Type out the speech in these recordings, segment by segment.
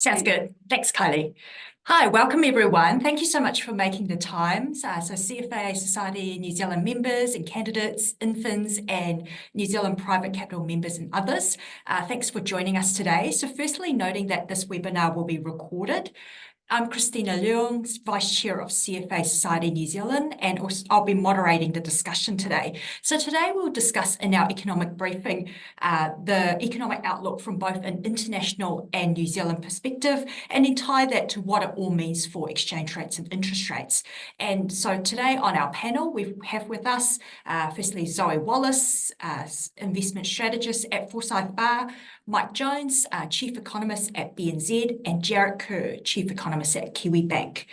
Sounds good. Thanks, Kylie. Hi, welcome everyone. Thank you so much for making the time. So CFA Society New Zealand members and candidates, infants and New Zealand private capital members and others. Thanks for joining us today. So firstly, noting that this webinar will be recorded. I'm Christina Leung, Vice Chair of CFA Society New Zealand, and also I'll be moderating the discussion today. So today we'll discuss in our economic briefing the economic outlook from both an international and New Zealand perspective, and then tie that to what it all means for exchange rates and interest rates. And so today on our panel, we have with us, firstly, Zoe Wallis, Investment Strategist at Forsyth Barr, Mike Jones, Chief Economist at BNZ, and Jarrod Kerr, Chief Economist at Kiwibank.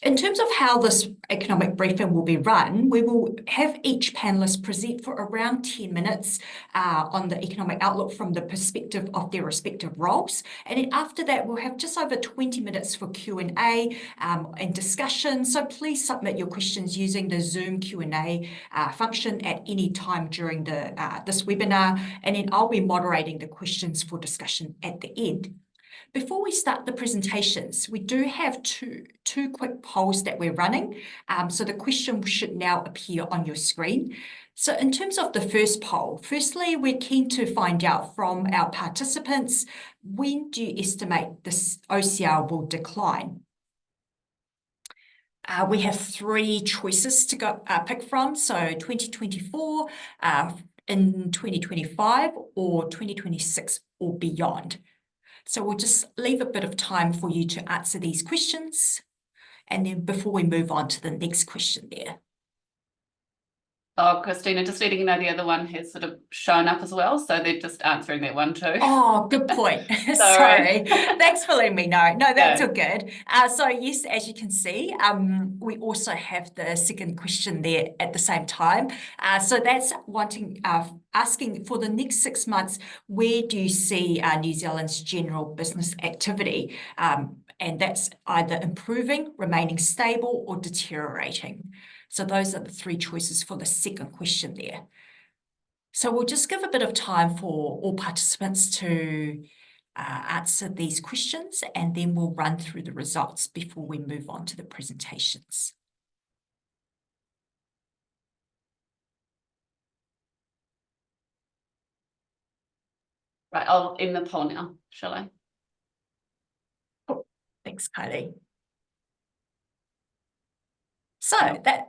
In terms of how this economic briefing will be run, we will have each panellist present for around 10 minutes on the economic outlook from the perspective of their respective roles. And then after that, we'll have just over 20 minutes for Q&A and discussion. So please submit your questions using the Zoom Q&A function at any time during this webinar. And then I'll be moderating the questions for discussion at the end. Before we start the presentations, we do have two quick polls that we're running. So the question should now appear on your screen. So in terms of the first poll, firstly, we're keen to find out from our participants, when do you estimate this OCR will decline? We have three choices to pick from. So 2024, in 2025, or 2026 or beyond. So we'll just leave a bit of time for you to answer these questions, and then before we move on to the next question there. Oh, Christina, just letting you know the other one has sort of shown up as well, so they're just answering that one too. Oh, good point. Sorry. Thanks for letting me know. No, that's all good. So yes, as you can see, we also have the second question there at the same time. So that's asking for the next 6 months, where do you see New Zealand's general business activity? And that's either improving, remaining stable, or deteriorating. So those are the three choices for the second question there. So we'll just give a bit of time for all participants to answer these questions, and then we'll run through the results before we move on to the presentations. Right, I'll end the poll now, shall I? Cool. Thanks, Kylie. So that...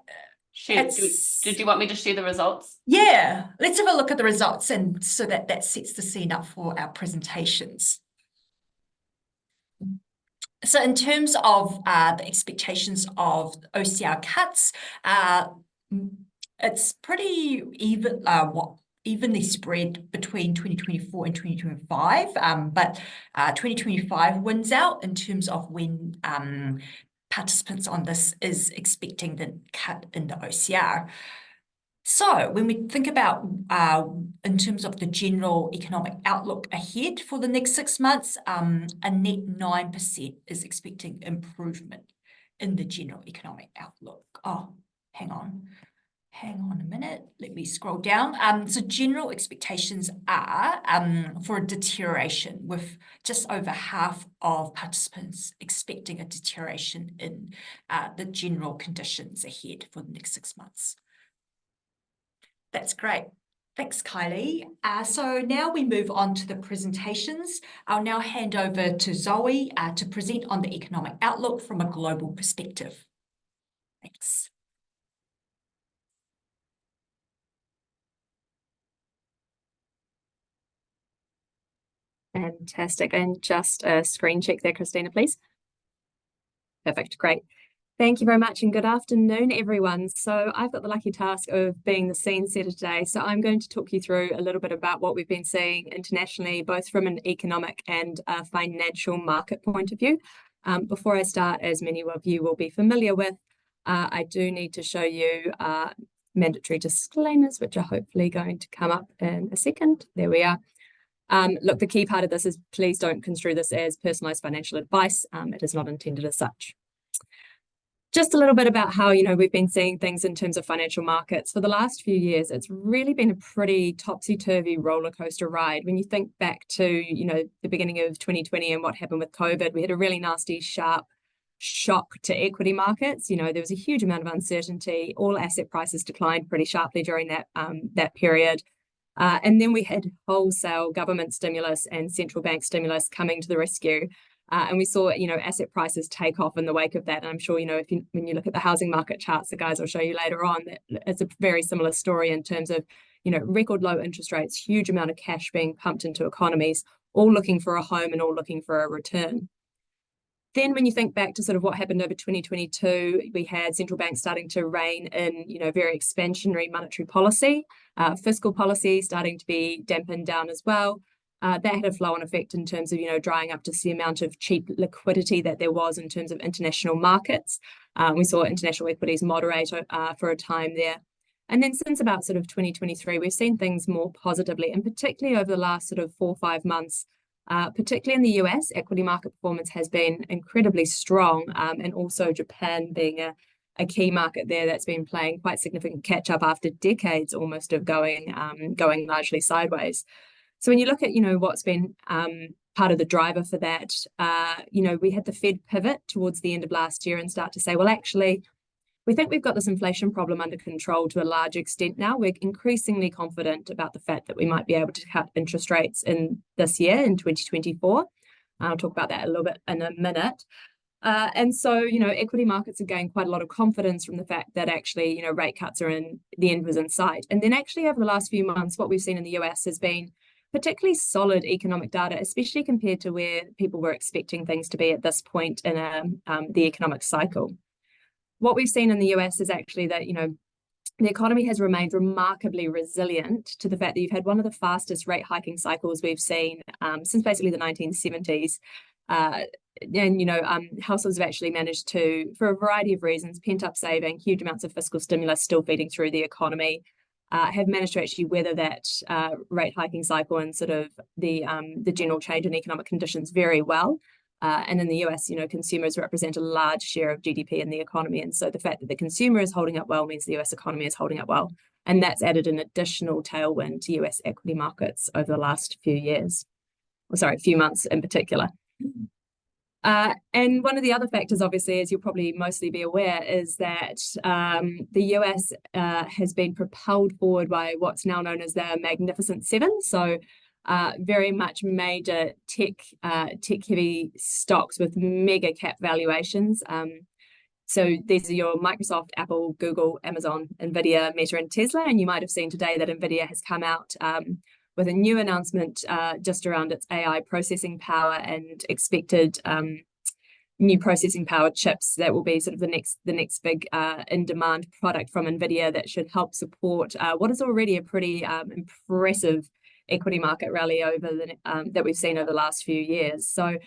Did you want me to share the results? Yeah, let's have a look at the results, and so that sets the scene up for our presentations. So in terms of the expectations of OCR cuts, it's pretty evenly spread between 2024 and 2025, but 2025 wins out in terms of when participants on this is expecting the cut in the OCR. So when we think about in terms of the general economic outlook ahead for the next 6 months, a net 9% is expecting improvement in the general economic outlook. Oh, hang on a minute, let me scroll down. So general expectations are for a deterioration, with just over half of participants expecting a deterioration in the general conditions ahead for the next 6 months. That's great. Thanks, Kylie. So now we move on to the presentations. I'll now hand over to Zoe to present on the economic outlook from a global perspective. Thanks. Fantastic. And just a screen check there, Christina, please. Perfect. Great. Thank you very much, and good afternoon, everyone. So I've got the lucky task of being the scene setter today. So I'm going to talk you through a little bit about what we've been seeing internationally, both from an economic and a financial market point of view. Before I start, as many of you will be familiar with, I do need to show you mandatory disclaimers, which are hopefully going to come up in a second. There we are. Look, the key part of this is please don't construe this as personalised financial advice. It is not intended as such. Just a little bit about how, we've been seeing things in terms of financial markets. For the last few years, it's really been a pretty topsy-turvy roller coaster ride. When you think back to, the beginning of 2020 and what happened with COVID, we had a really nasty, sharp shock to equity markets. There was a huge amount of uncertainty. All asset prices declined pretty sharply during that period. And then we had wholesale government stimulus and central bank stimulus coming to the rescue. And we saw, asset prices take off in the wake of that. And I'm sure, when you look at the housing market charts, the guys will show you later on, that it's a very similar story in terms of, record low interest rates, huge amount of cash being pumped into economies, all looking for a home and all looking for a return. Then when you think back to sort of what happened over 2022, we had central banks starting to rein in, very expansionary monetary policy, fiscal policy starting to be dampened down as well. That had a flow-on effect in terms of, drying up just the amount of cheap liquidity that there was in terms of international markets. We saw international equities moderate for a time there. And then since about sort of 2023, we've seen things more positively, and particularly over the last sort of 4 or 5 months, particularly in the US, equity market performance has been incredibly strong, and also Japan being a key market there that's been playing quite significant catch-up after decades almost of going largely sideways. So when you look at, what's been part of the driver for that, we had the Fed pivot towards the end of last year and start to say, well, actually, we think we've got this inflation problem under control to a large extent now. We're increasingly confident about the fact that we might be able to cut interest rates in this year, in 2024. I'll talk about that a little bit in a minute. And so, equity markets have gained quite a lot of confidence from the fact that actually, rate cuts are in, the end was in sight. And then actually over the last few months, what we've seen in the US has been particularly solid economic data, especially compared to where people were expecting things to be at this point in the economic cycle. What we've seen in the US is actually that, the economy has remained remarkably resilient to the fact that you've had one of the fastest rate hiking cycles we've seen since basically the 1970s. Households have actually managed to, for a variety of reasons, pent-up saving, huge amounts of fiscal stimulus still feeding through the economy, have managed to actually weather that rate hiking cycle and sort of the general change in economic conditions very well. And in the US, consumers represent a large share of GDP in the economy. And so the fact that the consumer is holding up well means the US economy is holding up well. And that's added an additional tailwind to US equity markets over the last few months in particular. And one of the other factors, obviously, as you'll probably mostly be aware, is that the US has been propelled forward by what's now known as the Magnificent Seven. So very much major tech-heavy stocks with mega cap valuations. So these are your Microsoft, Apple, Google, Amazon, NZIER, Meta, and Tesla. And you might have seen today that NVIDIA has come out with a new announcement just around its AI processing power and expected new processing power chips that will be sort of the next big in-demand product from NVIDIA that should help support what is already a pretty impressive equity market rally that we've seen over the last few years. So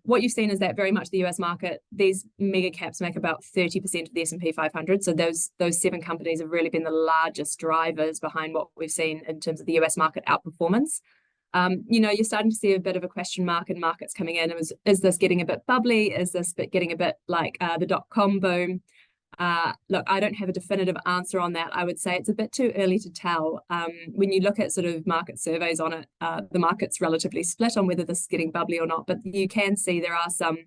what you've seen is that very much the US market, these mega caps make about 30% of the S&P 500. So those 7 companies have really been the largest drivers behind what we've seen in terms of the US market outperformance. You're starting to see a bit of a question mark in markets coming in. Is this getting a bit bubbly? Is this getting a bit like the dot-com boom? Look, I don't have a definitive answer on that. I would say it's a bit too early to tell. When you look at sort of market surveys on it, the market's relatively split on whether this is getting bubbly or not, but you can see there are some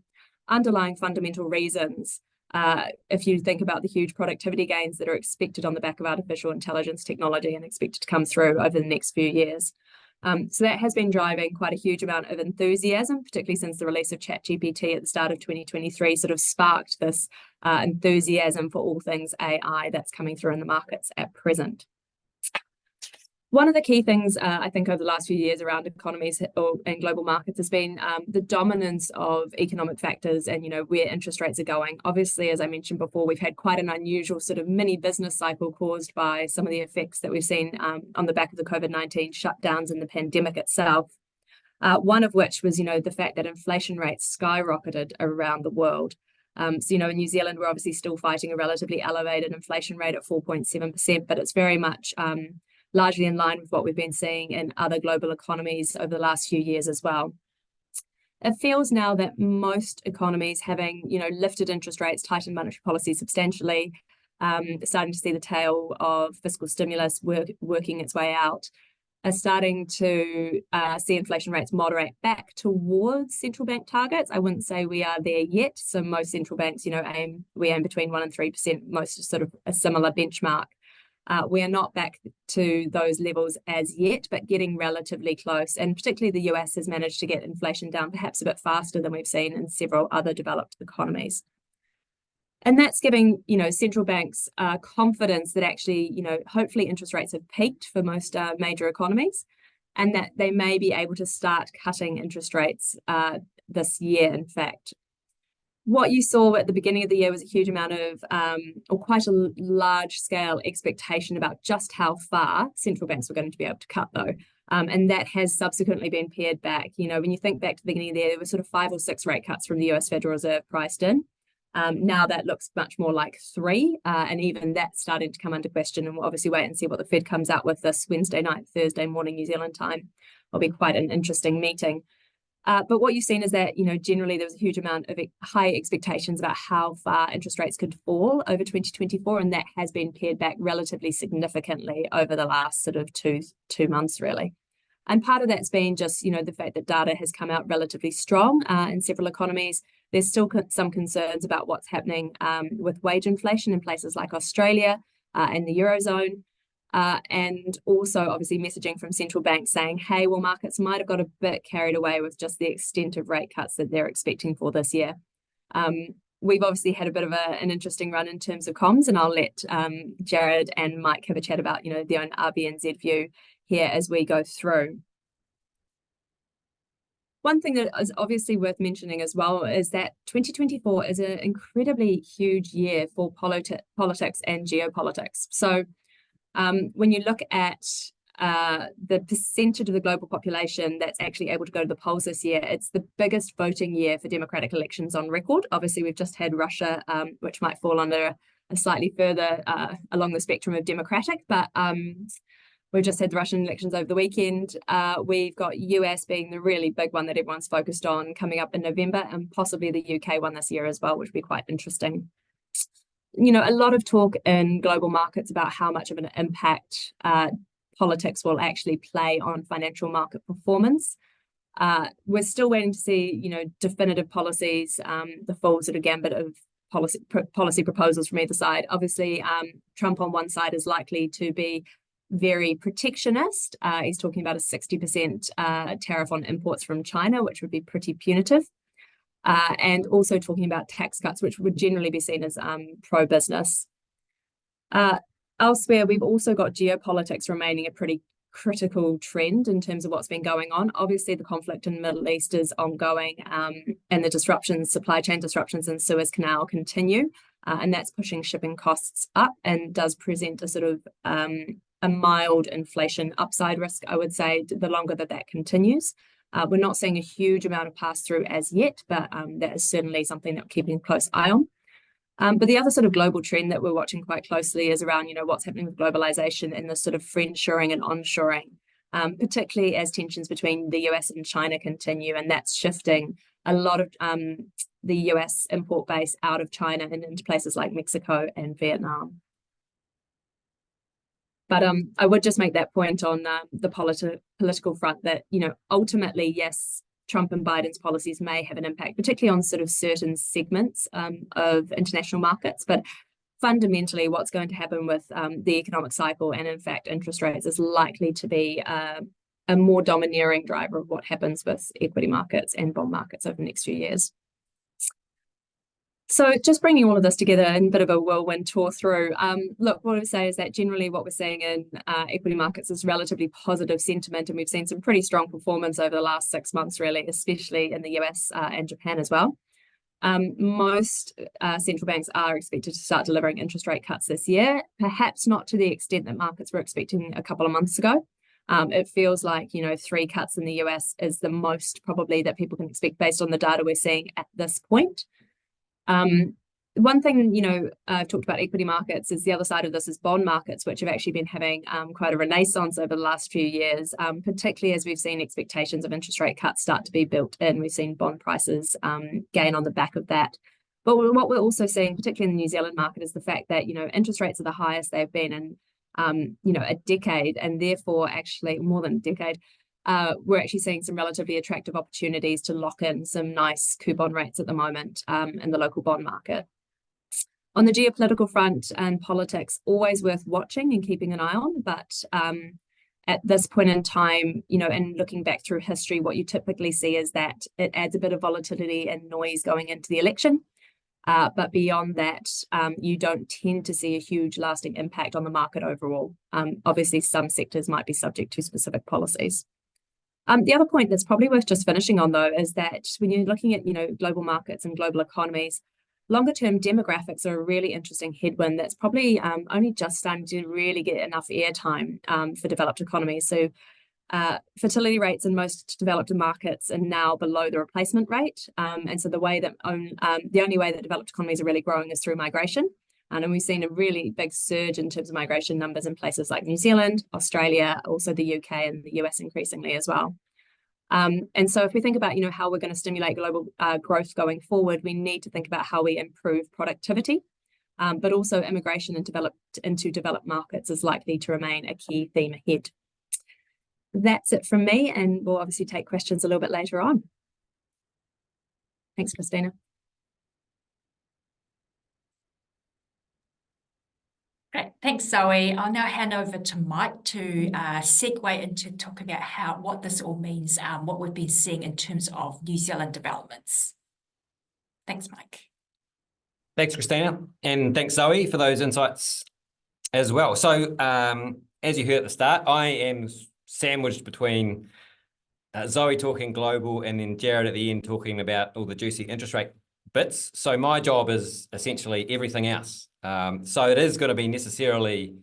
underlying fundamental reasons. If you think about the huge productivity gains that are expected on the back of artificial intelligence technology and expected to come through over the next few years. So that has been driving quite a huge amount of enthusiasm, particularly since the release of ChatGPT at the start of 2023 sort of sparked this enthusiasm for all things AI that's coming through in the markets at present. One of the key things I think over the last few years around economies and global markets has been the dominance of economic factors and, where interest rates are going. Obviously, as I mentioned before, we've had quite an unusual sort of mini business cycle caused by some of the effects that we've seen on the back of the COVID-19 shutdowns and the pandemic itself. One of which was, the fact that inflation rates skyrocketed around the world. So, in New Zealand, we're obviously still fighting a relatively elevated inflation rate at 4.7%, but it's very much largely in line with what we've been seeing in other global economies over the last few years as well. it feels now that most economies having, lifted interest rates, tightened monetary policy substantially, starting to see the tail of fiscal stimulus working its way out, are starting to see inflation rates moderate back towards central bank targets. I wouldn't say we are there yet. So most central banks, we aim between 1% and 3%, most is sort of a similar benchmark. We are not back to those levels as yet, but getting relatively close. And particularly the US has managed to get inflation down perhaps a bit faster than we've seen in several other developed economies. And that's giving, central banks confidence that actually, hopefully interest rates have peaked for most major economies, and that they may be able to start cutting interest rates this year, in fact. What you saw at the beginning of the year was a huge amount of, or quite a large scale expectation about just how far central banks were going to be able to cut, though. And that has subsequently been pared back. When you think back to the beginning of the year, there were sort of 5 or 6 rate cuts from the US Federal Reserve priced in. Now that looks much more like 3, and even that's starting to come under question. And we'll obviously wait and see what the Fed comes out with this Wednesday night, Thursday morning New Zealand time. It'll be quite an interesting meeting. But what you've seen is that, generally there was a huge amount of high expectations about how far interest rates could fall over 2024, and that has been pared back relatively significantly over the last sort of two months, really. And part of that's been just, the fact that data has come out relatively strong in several economies. There's still some concerns about what's happening with wage inflation in places like Australia and the Eurozone. And also obviously messaging from central banks saying, hey, well, markets might have got a bit carried away with just the extent of rate cuts that they're expecting for this year. We've obviously had a bit of an interesting run in terms of comms, and I'll let Jarrod and Mike have a chat about, their own RBNZ view here as we go through. One thing that is obviously worth mentioning as well is that 2024 is an incredibly huge year for politics and geopolitics. So when you look at the percentage of the global population that's actually able to go to the polls this year, it's the biggest voting year for democratic elections on record. Obviously, we've just had Russia, which might fall under a slightly further along the spectrum of democratic, but we've just had the Russian elections over the weekend. We've got US being the really big one that everyone's focused on coming up in November, and possibly the UK one this year as well, which would be quite interesting. A lot of talk in global markets about how much of an impact politics will actually play on financial market performance. We're still waiting to see, definitive policies, the full sort of gambit of policy proposals from either side. Obviously, Trump on one side is likely to be very protectionist. He's talking about a 60% tariff on imports from China, which would be pretty punitive. And also talking about tax cuts, which would generally be seen as pro-business. Elsewhere, we've also got geopolitics remaining a pretty critical trend in terms of what's been going on. Obviously, the conflict in the Middle East is ongoing, and the supply chain disruptions in Suez Canal continue, and that's pushing shipping costs up and does present a sort of a mild inflation upside risk, I would say, the longer that continues. We're not seeing a huge amount of pass-through as yet, but that is certainly something that we're keeping a close eye on. But the other sort of global trend that we're watching quite closely is around, what's happening with globalization and the sort of friendshoring and onshoring, particularly as tensions between the US and China continue, and that's shifting a lot of the US import base out of China and into places like Mexico and Vietnam. But I would just make that point on the political front that, ultimately, yes, Trump and Biden's policies may have an impact, particularly on sort of certain segments of international markets. But fundamentally, what's going to happen with the economic cycle and, in fact, interest rates is likely to be a more domineering driver of what happens with equity markets and bond markets over the next few years. So just bringing all of this together in a bit of a whirlwind tour through, look, what I would say is that generally what we're seeing in equity markets is relatively positive sentiment, and we've seen some pretty strong performance over the last 6 months, really, especially in the US and Japan as well. Most central banks are expected to start delivering interest rate cuts this year, perhaps not to the extent that markets were expecting a couple of months ago. It feels like, 3 cuts in the US is the most probably that people can expect based on the data we're seeing at this point. one thing, you know, I've talked about equity markets, is the other side of this is bond markets, which have actually been having quite a renaissance over the last few years, particularly as we've seen expectations of interest rate cuts start to be built in. We've seen bond prices gain on the back of that. But what we're also seeing, particularly in the New Zealand market, is the fact that, you know, interest rates are the highest they've been in, you know, a decade, and therefore actually more than a decade. We're actually seeing some relatively attractive opportunities to lock in some nice coupon rates at the moment in the local bond market. On the geopolitical front and politics, always worth watching and keeping an eye on. But at this point in time, you know, and looking back through history, what you typically see is that it adds a bit of volatility and noise going into the election. But beyond that, you don't tend to see a huge lasting impact on the market overall. Obviously, some sectors might be subject to specific policies. The other point that's probably worth just finishing on, though, is that when you're looking at, you know, global markets and global economies, longer-term demographics are a really interesting headwind that's probably only just starting to really get enough airtime for developed economies. So fertility rates in most developed markets are now below the replacement rate. And so the only way that developed economies are really growing is through migration. And we've seen a really big surge in terms of migration numbers in places like New Zealand, Australia, also the UK and the US increasingly as well. And so if we think about, you know, how we're going to stimulate global growth going forward, we need to think about how we improve productivity, but also immigration into developed markets is likely to remain a key theme ahead. That's it from me, and we'll obviously take questions a little bit later on. Thanks, Christina. Great, thanks, Zoe. I'll now hand over to Mike to segue into talk about what this all means, what we've been seeing in terms of New Zealand developments. Thanks, Mike. Thanks, Christina, and thanks, Zoe, for those insights as well. So, as you heard at the start, I am sandwiched between Zoe talking global and then Jarrod at the end talking about all the juicy interest rate bits. So my job is essentially everything else. So it is going to be necessarily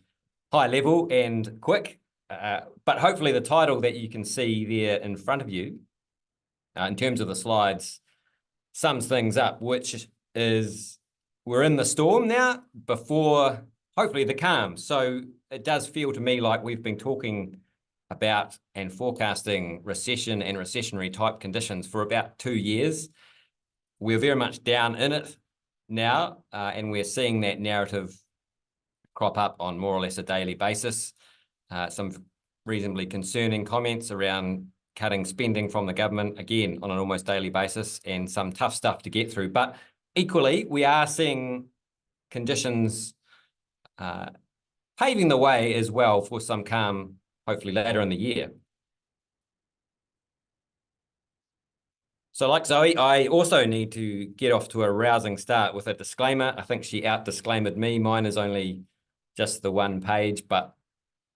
high level and quick, but hopefully the title that you can see there in front of you, in terms of the slides, sums things up, which is we're in the storm now before hopefully the calm. So it does feel to me like we've been talking about and forecasting recession and recessionary type conditions for about 2 years. We're very much down in it now, and we're seeing that narrative crop up on more or less a daily basis. Some reasonably concerning comments around cutting spending from the government, again, on an almost daily basis, and some tough stuff to get through. But equally, we are seeing conditions paving the way as well for some calm, hopefully later in the year. So like Zoe, I also need to get off to a rousing start with a disclaimer. I think she out-disclaimered me. Mine is only just the 1 page, but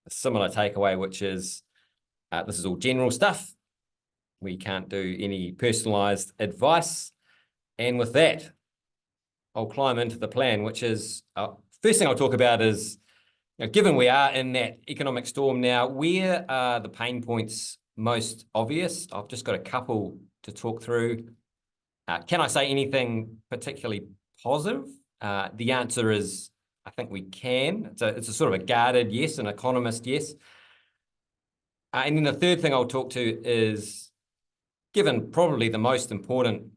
a similar takeaway, which is this is all general stuff. We can't do any personalised advice. And with that, I'll climb into the plan, which is, first thing I'll talk about is, given we are in that economic storm now, where are the pain points most obvious? I've just got a couple to talk through. Can I say anything particularly positive? The answer is, I think we can. It's a sort of a guarded yes, an economist yes. And then the third thing I'll talk to is, given probably the most important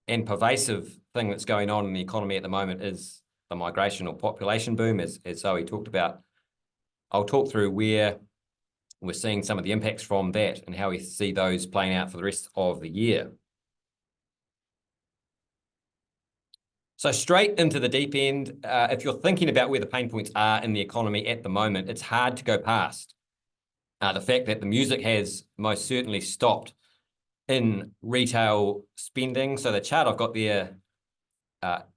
and pervasive thing that's going on in the economy at the moment is the migration or population boom, as Zoe talked about. I'll talk through where we're seeing some of the impacts from that and how we see those playing out for the rest of the year. So straight into the deep end, if you're thinking about where the pain points are in the economy at the moment, it's hard to go past the fact that the music has most certainly stopped in retail spending. So the chart I've got there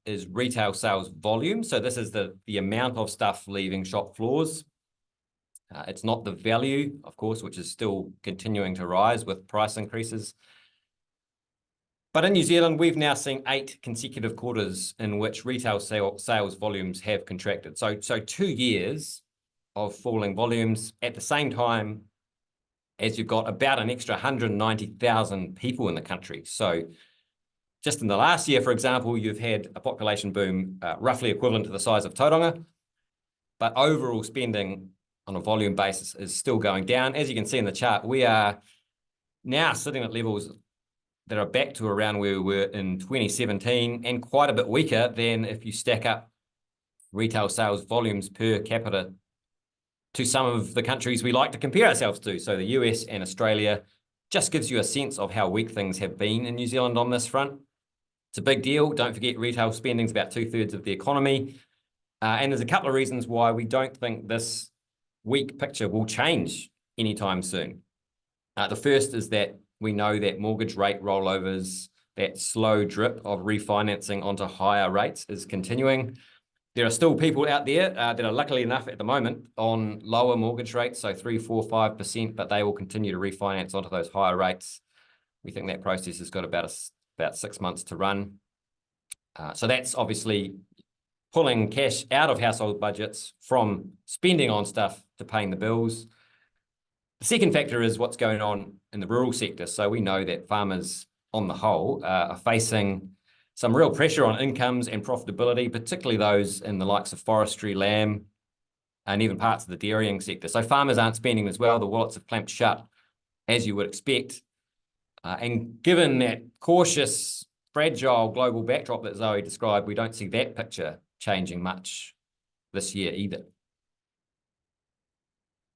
is retail sales volume. So this is the amount of stuff leaving shop floors. It's not the value, of course, which is still continuing to rise with price increases. But in New Zealand, we've now seen 8 consecutive quarters in which retail sales volumes have contracted. So 2 years of falling volumes at the same time as you've got about an extra 190,000 people in the country. So just in the last year, for example, you've had a population boom roughly equivalent to the size of Tauranga, but overall spending on a volume basis is still going down. As you can see in the chart, we are now sitting at levels that are back to around where we were in 2017 and quite a bit weaker than if you stack up retail sales volumes per capita to some of the countries we like to compare ourselves to. So the US and Australia just gives you a sense of how weak things have been in New Zealand on this front. It's a big deal. Don't forget retail spending is about 2/3 of the economy. And there's a couple of reasons why we don't think this weak picture will change anytime soon. The first is that we know that mortgage rate rollovers, that slow drip of refinancing onto higher rates is continuing. There are still people out there that are luckily enough at the moment on lower mortgage rates, so 3%, 4%, 5%, but they will continue to refinance onto those higher rates. We think that process has got about 6 months to run. So that's obviously pulling cash out of household budgets from spending on stuff to paying the bills. The second factor is what's going on in the rural sector. So we know that farmers on the whole are facing some real pressure on incomes and profitability, particularly those in the likes of forestry, lamb, and even parts of the dairying sector. So farmers aren't spending as well. The wallets have clamped shut, as you would expect. And given that cautious, fragile global backdrop that Zoe described, we don't see that picture changing much this year either.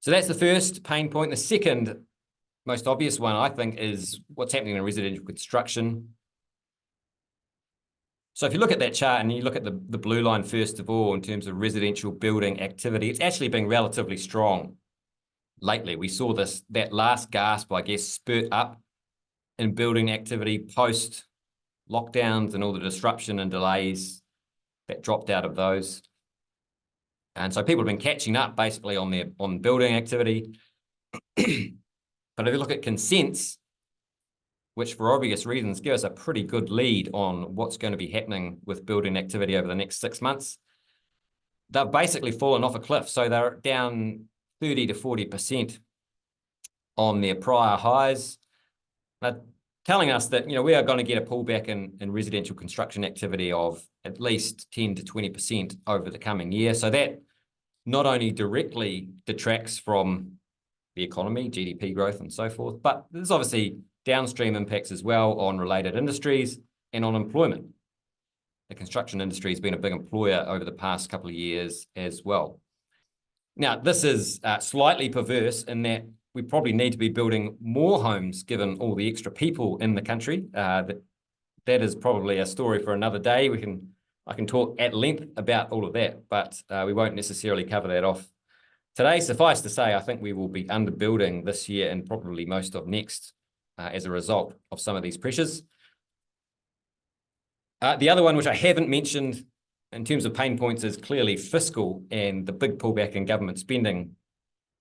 So that's the first pain point. The second most obvious one, I think, is what's happening in residential construction. So if you look at that chart and you look at the blue line first of all in terms of residential building activity, it's actually been relatively strong lately. We saw that last gasp, I guess, spurt up in building activity post lockdowns and all the disruption and delays that dropped out of those. And so people have been catching up basically on building activity. But if you look at consents, which for obvious reasons give us a pretty good lead on what's going to be happening with building activity over the next 6 months, they've basically fallen off a cliff. So they're down 30 to 40% on their prior highs. They're telling us that, we are going to get a pullback in residential construction activity of at least 10 to 20% over the coming year. So that not only directly detracts from the economy, GDP growth and so forth, but there's obviously downstream impacts as well on related industries and on employment. The construction industry has been a big employer over the past couple of years as well. Now, this is slightly perverse in that we probably need to be building more homes given all the extra people in the country. That is probably a story for another day. I can talk at length about all of that, but we won't necessarily cover that off today. Suffice to say, I think we will be underbuilding this year and probably most of next as a result of some of these pressures. The other one, which I haven't mentioned in terms of pain points, is clearly fiscal and the big pullback in government spending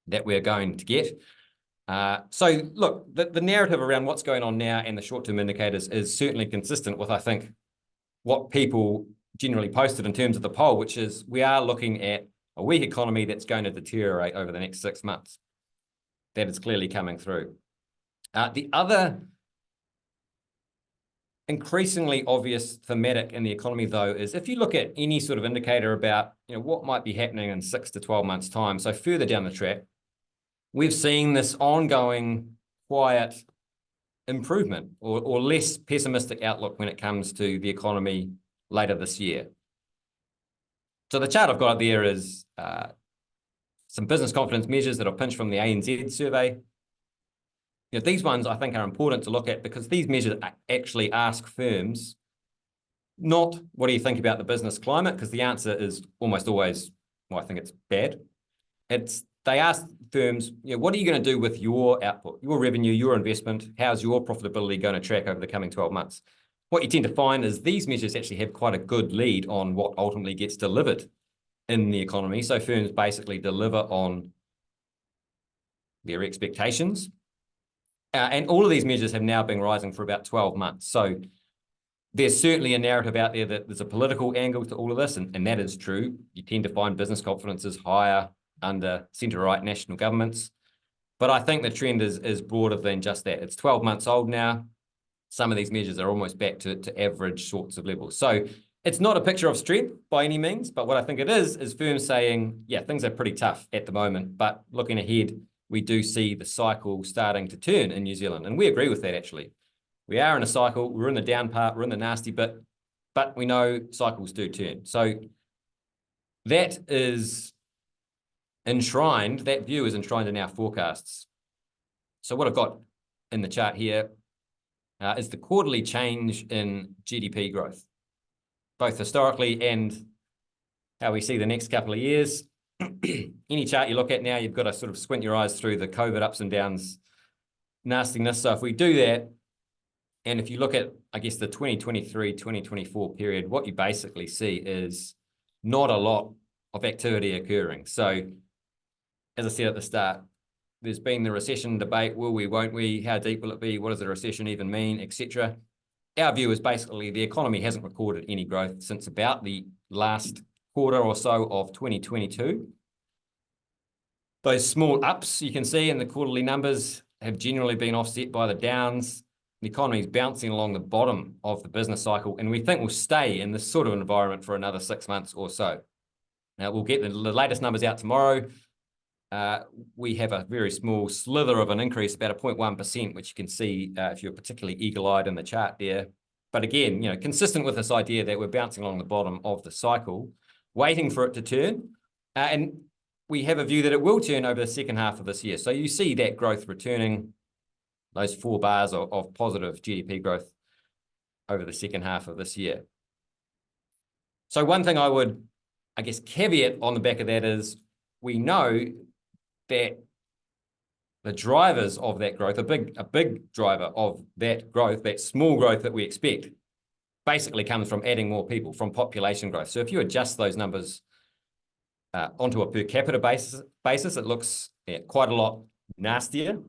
that we're going to get. So look, the narrative around what's going on now and the short-term indicators is certainly consistent with, I think, what people generally posted in terms of the poll, which is we are looking at a weak economy that's going to deteriorate over the next 6 months. That is clearly coming through. The other increasingly obvious thematic in the economy, though, is if you look at any sort of indicator about what might be happening in 6 to 12 months' time, so further down the track, we've seen this ongoing quiet improvement or less pessimistic outlook when it comes to the economy later this year. So the chart I've got up there is some business confidence measures that are pinched from the ANZ survey. These ones I think are important to look at because these measures actually ask firms not what do you think about the business climate, because the answer is almost always, well, I think it's bad. They ask firms, what are you going to do with your output, your revenue, your investment? How's your profitability going to track over the coming 12 months? What you tend to find is these measures actually have quite a good lead on what ultimately gets delivered in the economy. So firms basically deliver on their expectations. And all of these measures have now been rising for about 12 months. So there's certainly a narrative out there that there's a political angle to all of this, and that is true. You tend to find business confidence is higher under centre-right national governments. But I think the trend is broader than just that. It's 12 months old now. some of these measures are almost back to average sorts of levels. So it's not a picture of strength by any means, but what I think it is firms saying, yeah, things are pretty tough at the moment, but looking ahead, we do see the cycle starting to turn in New Zealand. And we agree with that, actually. We are in a cycle, we're in the down part, we're in the nasty bit, but we know cycles do turn. So that is enshrined, that view is enshrined in our forecasts. So what I've got in the chart here is the quarterly change in GDP growth, both historically and how we see the next couple of years. Any chart you look at now, you've got to sort of squint your eyes through the COVID ups and downs nastiness. So if we do that, and if you look at, I guess, the 2023-2024 period, what you basically see is not a lot of activity occurring. So as I said at the start, there's been the recession debate, will we, won't we, how deep will it be, what does a recession even mean, etc. Our view is basically the economy hasn't recorded any growth since about the last quarter or so of 2022. Those small ups you can see in the quarterly numbers have generally been offset by the downs. The economy is bouncing along the bottom of the business cycle, and we think we'll stay in this sort of environment for another 6 months or so. Now, we'll get the latest numbers out tomorrow. We have a very small slither of an increase, about a 0.1%, which you can see if you're particularly eagle-eyed in the chart there. But again, you know, consistent with this idea that we're bouncing along the bottom of the cycle, waiting for it to turn. And we have a view that it will turn over the second half of this year. So you see that growth returning, those 4 bars of positive GDP growth over the second half of this year. So one thing I would, I guess, caveat on the back of that is we know that the drivers of that growth, a big driver of that growth, that small growth that we expect, basically comes from adding more people, from population growth. So if you adjust those numbers onto a per capita basis, it looks quite a lot nastier.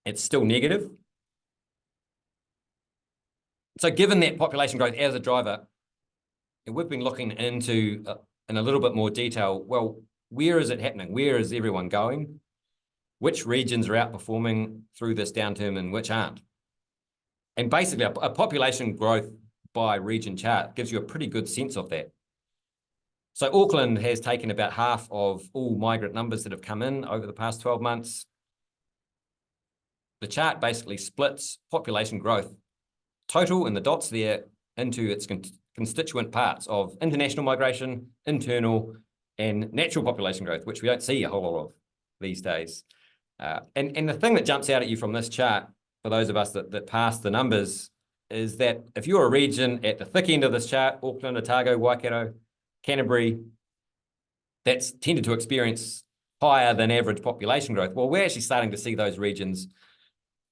It's still negative. So given that population growth as a driver, we've been looking into in a little bit more detail, well, where is it happening? Where is everyone going? Which regions are outperforming through this downturn and which aren't? And basically, a population growth by region chart gives you a pretty good sense of that. So Auckland has taken about half of all migrant numbers that have come in over the past 12 months. The chart basically splits population growth total in the dots there into its constituent parts of international migration, internal, and natural population growth, which we don't see a whole lot of these days. And the thing that jumps out at you from this chart, for those of us that pass the numbers, is that if you're a region at the thick end of this chart, Auckland, Otago, Waikato, Canterbury, that's tended to experience higher than average population growth. Well, we're actually starting to see those regions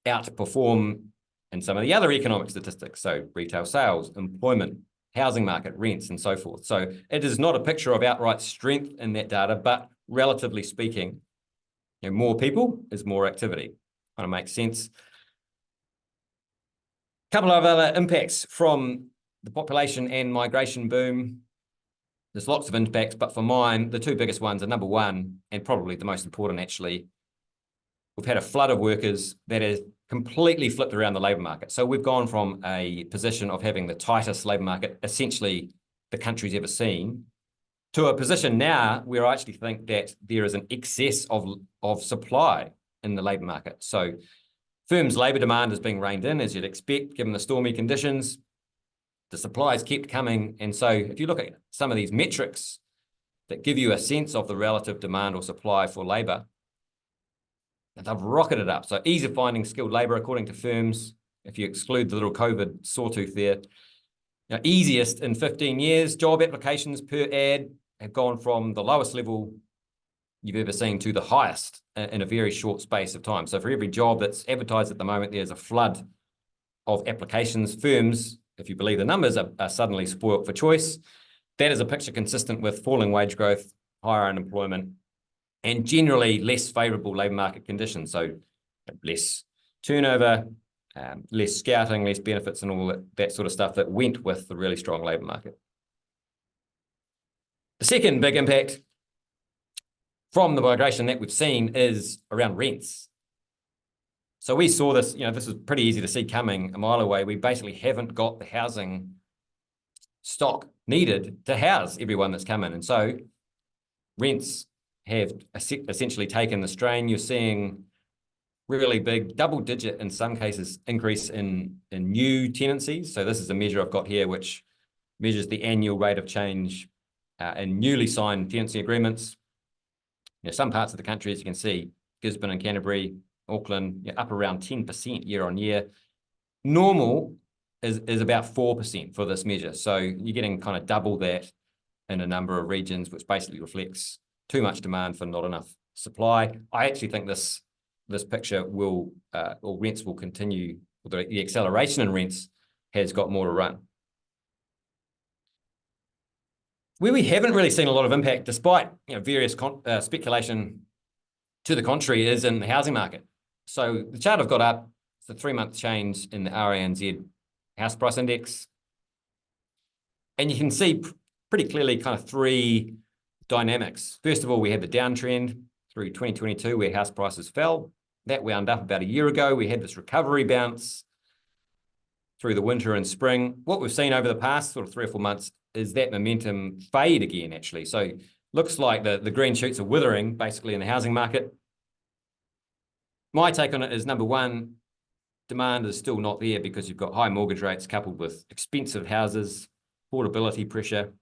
outperform in some of the other economic statistics, so retail sales, employment, housing market, rents, and so forth. So it is not a picture of outright strength in that data, but relatively speaking, you know, more people is more activity. Kind of makes sense. A couple of other impacts from the population and migration boom. There's lots of impacts, but for mine, the 2 biggest ones are, number one, and probably the most important actually, we've had a flood of workers that has completely flipped around the labour market. So we've gone from a position of having the tightest labour market essentially the country's ever seen to a position now where I actually think that there is an excess of supply in the labour market. So firms' labour demand is being reined in, as you'd expect, given the stormy conditions. The supplies kept coming. And so if you look at some of these metrics that give you a sense of the relative demand or supply for labour, they've rocketed up. So ease of finding skilled labour, according to firms, if you exclude the little COVID sawtooth there. Now, easiest in 15 years, job applications per ad have gone from the lowest level you've ever seen to the highest in a very short space of time. So for every job that's advertised at the moment, there's a flood of applications. Firms, if you believe the numbers, are suddenly spoilt for choice. That is a picture consistent with falling wage growth, higher unemployment, and generally less favourable labour market conditions. So less turnover, less scouting, less benefits, and all that sort of stuff that went with the really strong labour market. The second big impact from the migration that we've seen is around rents. So we saw this, this was pretty easy to see coming a mile away. We basically haven't got the housing stock needed to house everyone that's come in. And so rents have essentially taken the strain. You're seeing really big double-digit, in some cases, increase in new tenancies. So this is a measure I've got here, which measures the annual rate of change in newly signed tenancy agreements. Some parts of the country, as you can see, Gisborne and Canterbury, Auckland, up around 10% year on year. Normal is about 4% for this measure. So you're getting kind of double that in a number of regions, which basically reflects too much demand for not enough supply. I actually think this picture will, or rents will continue, the acceleration in rents has got more to run. Where we haven't really seen a lot of impact, despite various speculation to the contrary, is in the housing market. So the chart I've got up is the 3-month change in the RANZ house price index. And you can see pretty clearly kind of 3 dynamics. First of all, we had the downtrend through 2022 where house prices fell. That wound up about a year ago. We had this recovery bounce through the winter and spring. What we've seen over the past sort of 3 or 4 months is that momentum fade again, actually. So looks like the green shoots are withering basically in the housing market. My take on it is, number one, demand is still not there because you've got high mortgage rates coupled with expensive houses, affordability pressure.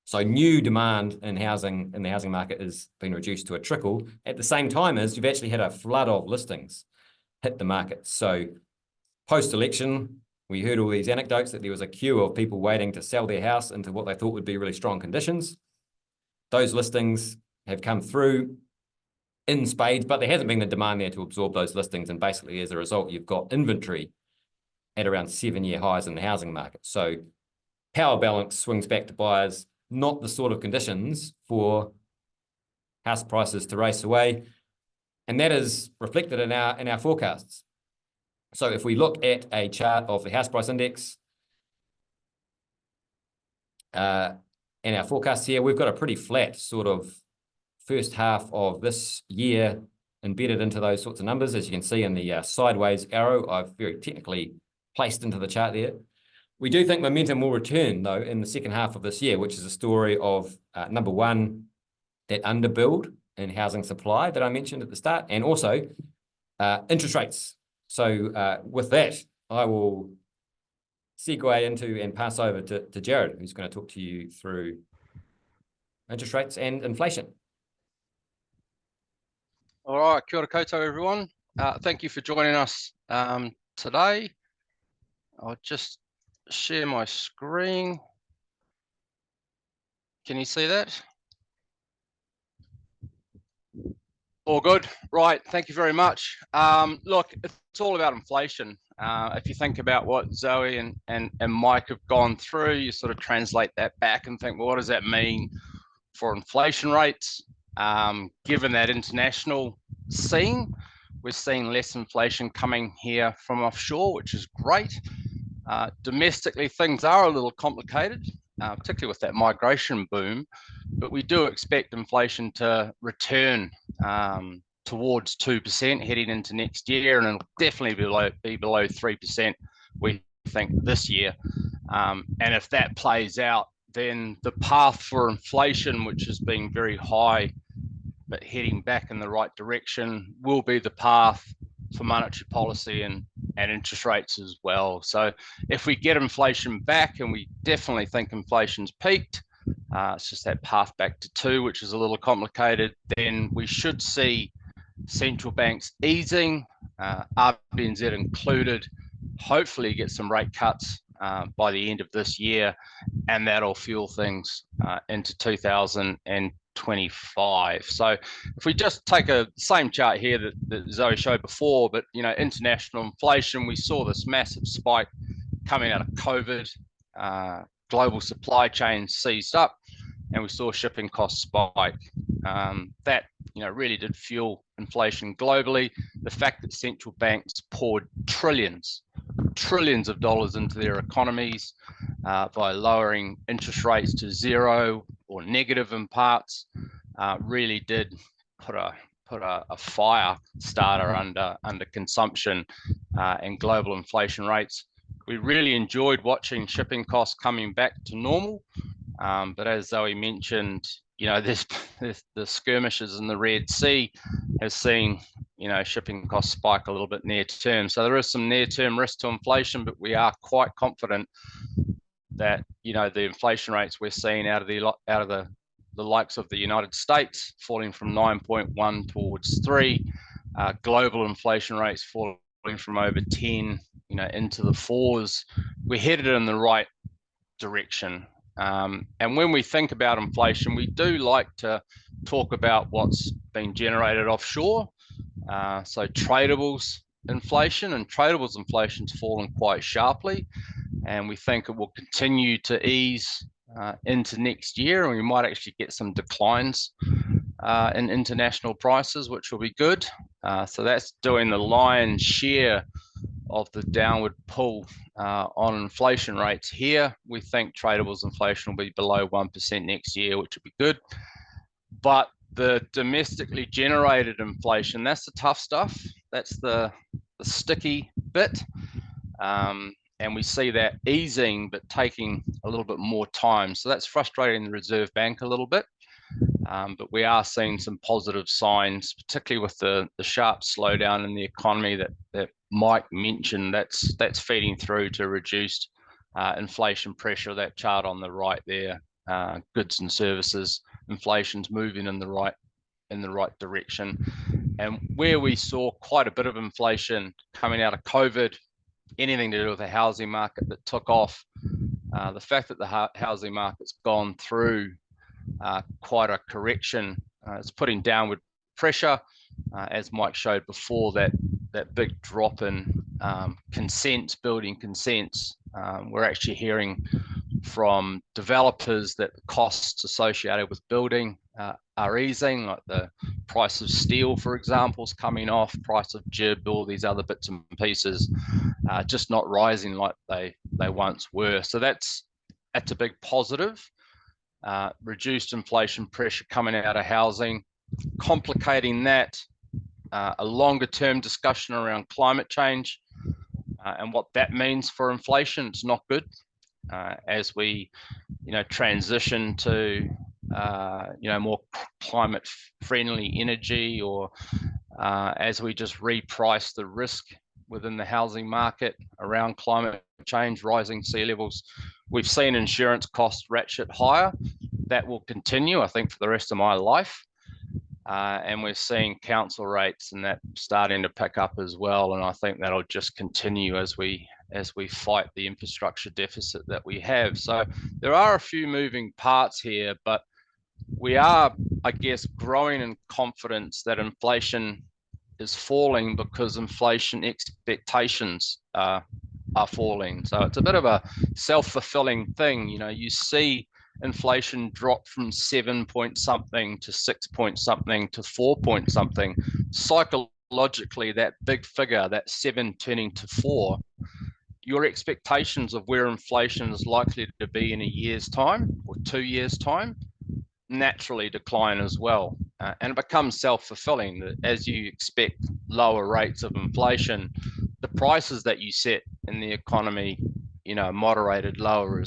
So new demand in the housing market has been reduced to a trickle at the same time as you've actually had a flood of listings hit the market. So post-election, we heard all these anecdotes that there was a queue of people waiting to sell their house into what they thought would be really strong conditions. Those listings have come through in spades, but there hasn't been the demand there to absorb those listings. And basically, as a result, you've got inventory at around 7-year highs in the housing market. So power balance swings back to buyers, not the sort of conditions for house prices to race away. And that is reflected in our forecasts. So if we look at a chart of the house price index and our forecasts here, we've got a pretty flat sort of first half of this year embedded into those sorts of numbers. As you can see in the sideways arrow, I've very technically placed into the chart there. We do think momentum will return, though, in the second half of this year, which is a story of, number one, that underbuild in housing supply that I mentioned at the start, and also interest rates. So with that, I will segue into and pass over to Jarrod, who's going to talk to you through interest rates and inflation. All right, kia ora koutou, everyone. Thank you for joining us today. I'll just share my screen. Can you see that? All good. Right, thank you very much. Look, it's all about inflation. If you think about what Zoe and Mike have gone through, you sort of translate that back and think, well, what does that mean for inflation rates? Given that international scene, we're seeing less inflation coming here from offshore, which is great. Domestically, things are a little complicated, particularly with that migration boom, but we do expect inflation to return towards 2% heading into next year, and it'll definitely be below 3%, we think, this year. And if that plays out, then the path for inflation, which has been very high, but heading back in the right direction, will be the path for monetary policy and interest rates as well. So if we get inflation back, and we definitely think inflation's peaked, it's just that path back to 2, which is a little complicated, then we should see central banks easing, RBNZ included, hopefully get some rate cuts by the end of this year, and that'll fuel things into 2025. So if we just take a same chart here that Zoe showed before, but international inflation, we saw this massive spike coming out of COVID, global supply chains seized up, and we saw shipping costs spike. That really did fuel inflation globally. The fact that central banks poured trillions of dollars into their economies by lowering interest rates to 0 or negative in parts really did put put a fire starter under consumption and global inflation rates. We really enjoyed watching shipping costs coming back to normal, but as Zoe mentioned, you know, the skirmishes in the Red Sea has seen, you know, shipping costs spike a little bit near term. So there is some near-term risk to inflation, but we are quite confident that, you know, the inflation rates we're seeing out of the likes of the United States falling from 9.1 towards 3, global inflation rates falling from over 10, you know, into the 4s. We're headed in the right direction. And when we think about inflation, we do like to talk about what's being generated offshore. So tradables inflation, and tradables inflation's fallen quite sharply, and we think it will continue to ease into next year, and we might actually get some declines in international prices, which will be good. So that's doing the lion's share of the downward pull on inflation rates here. We think tradables inflation will be below 1% next year, which would be good. But the domestically generated inflation, that's the tough stuff. That's the sticky bit. And we see that easing, but taking a little bit more time. So that's frustrating the Reserve Bank a little bit. But we are seeing some positive signs, particularly with the sharp slowdown in the economy that Mike mentioned. That's feeding through to reduced inflation pressure. That chart on the right there, goods and services, inflation's moving in the right direction. And where we saw quite a bit of inflation coming out of COVID, anything to do with the housing market that took off, the fact that the housing market's gone through quite a correction, it's putting downward pressure, as Mike showed before, that big drop in consents, building consents. We're actually hearing from developers that the costs associated with building are easing, like the price of steel, for example, is coming off, price of jib, all these other bits and pieces, just not rising like they once were. So that's a big positive. Reduced inflation pressure coming out of housing. Complicating that, a longer term discussion around climate change and what that means for inflation. It's not good as we, you know, transition to you know, more climate friendly energy, or as we just reprice the risk within the housing market around climate change, rising sea levels. We've seen insurance costs ratchet higher. That will continue, I think, for the rest of my life. And we're seeing council rates and that starting to pick up as well. And I think that'll just continue as we fight the infrastructure deficit that we have. So there are a few moving parts here, but we are, I guess, growing in confidence that inflation is falling because inflation expectations are falling. So it's a bit of a self-fulfilling thing. You know, you see inflation drop from 7 point something to 6 point something to 4 point something. Psychologically, that big figure, that 7 turning to 4, your expectations of where inflation is likely to be in a year's time or 2 years' time naturally decline as well. And it becomes self-fulfilling that as you expect lower rates of inflation, the prices that you set in the economy, you know, moderated lower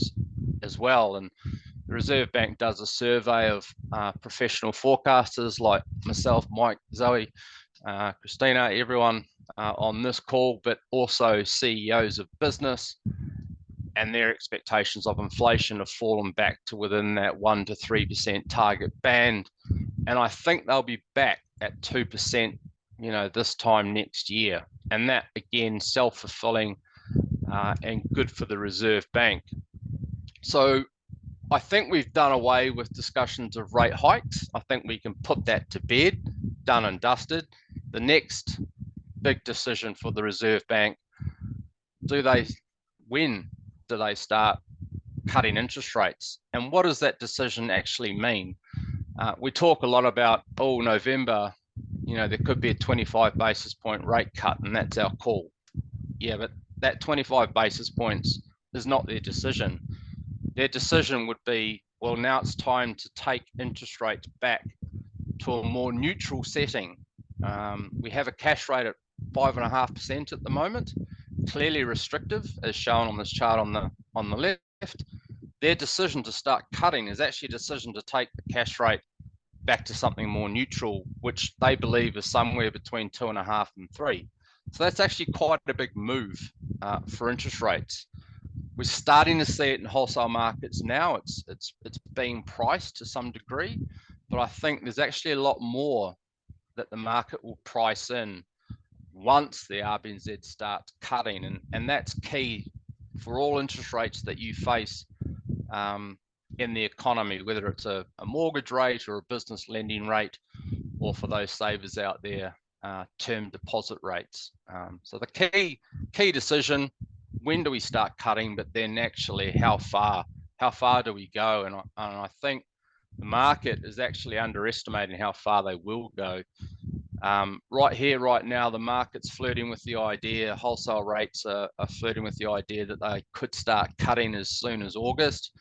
as well. And the Reserve Bank does a survey of professional forecasters like myself, Mike, Zoe, Christina, everyone on this call, but also CEOs of business, and their expectations of inflation have fallen back to within that 1 to 3% target band. And I think they'll be back at 2%, you know, this time next year. And that, again, self-fulfilling and good for the Reserve Bank. So I think we've done away with discussions of rate hikes. I think we can put that to bed, done and dusted. The next big decision for the Reserve Bank, when do they start cutting interest rates? And what does that decision actually mean? We talk a lot about, oh, November, you know, there could be a 25 basis point rate cut and that's our call. Yeah, but that 25 basis points is not their decision. Their decision would be, well, now it's time to take interest rates back to a more neutral setting. We have a cash rate at 5.5% at the moment, clearly restrictive, as shown on this chart on the left. Their decision to start cutting is actually a decision to take the cash rate back to something more neutral, which they believe is somewhere between 2.5 and 3. So that's actually quite a big move for interest rates. We're starting to see it in wholesale markets now. It's being priced to some degree, but I think there's actually a lot more that the market will price in once the RBNZ starts cutting, and that's key for all interest rates that you face in the economy, whether it's a mortgage rate or a business lending rate, or for those savers out there, term deposit rates. So the key decision, when do we start cutting, but then actually how far do we go? And I think the market is actually underestimating how far they will go. Right here, right now, the market's flirting with the idea, wholesale rates are flirting with the idea that they could start cutting as soon as August,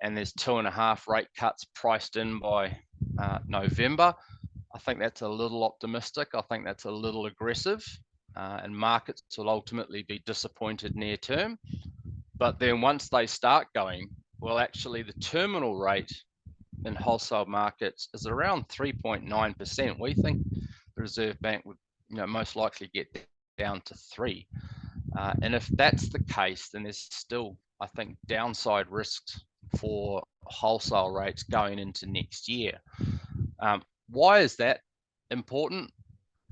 and there's 2.5 rate cuts priced in by November. I think that's a little optimistic. I think that's a little aggressive, and markets will ultimately be disappointed near term. But then once they start going, well, actually the terminal rate in wholesale markets is around 3.9%. We think the Reserve Bank would, most likely get down to 3. And if that's the case, then there's still, I think, downside risks for wholesale rates going into next year. Why is that important?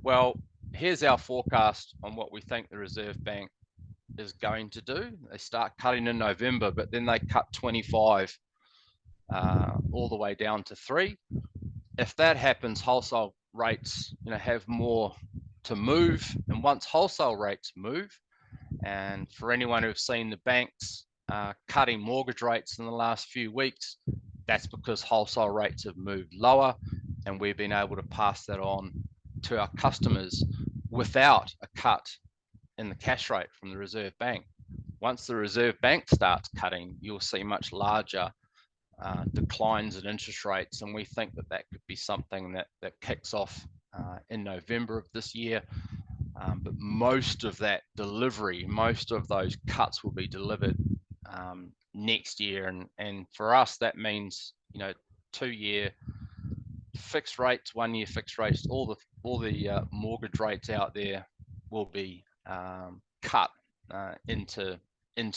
Well, here's our forecast on what we think the Reserve Bank is going to do. They start cutting in November, but then they cut 25 all the way down to 3. If that happens, wholesale rates, have more to move. And once wholesale rates move, and for anyone who've seen the banks cutting mortgage rates in the last few weeks, that's because wholesale rates have moved lower, and we've been able to pass that on to our customers without a cut in the cash rate from the Reserve Bank. Once the Reserve Bank starts cutting, you'll see much larger declines in interest rates, and we think that that could be something that kicks off in November of this year. But most of that delivery, most of those cuts will be delivered next year, and for us that means 2-year fixed rates, 1-year fixed rates, all the mortgage rates out there will be cut into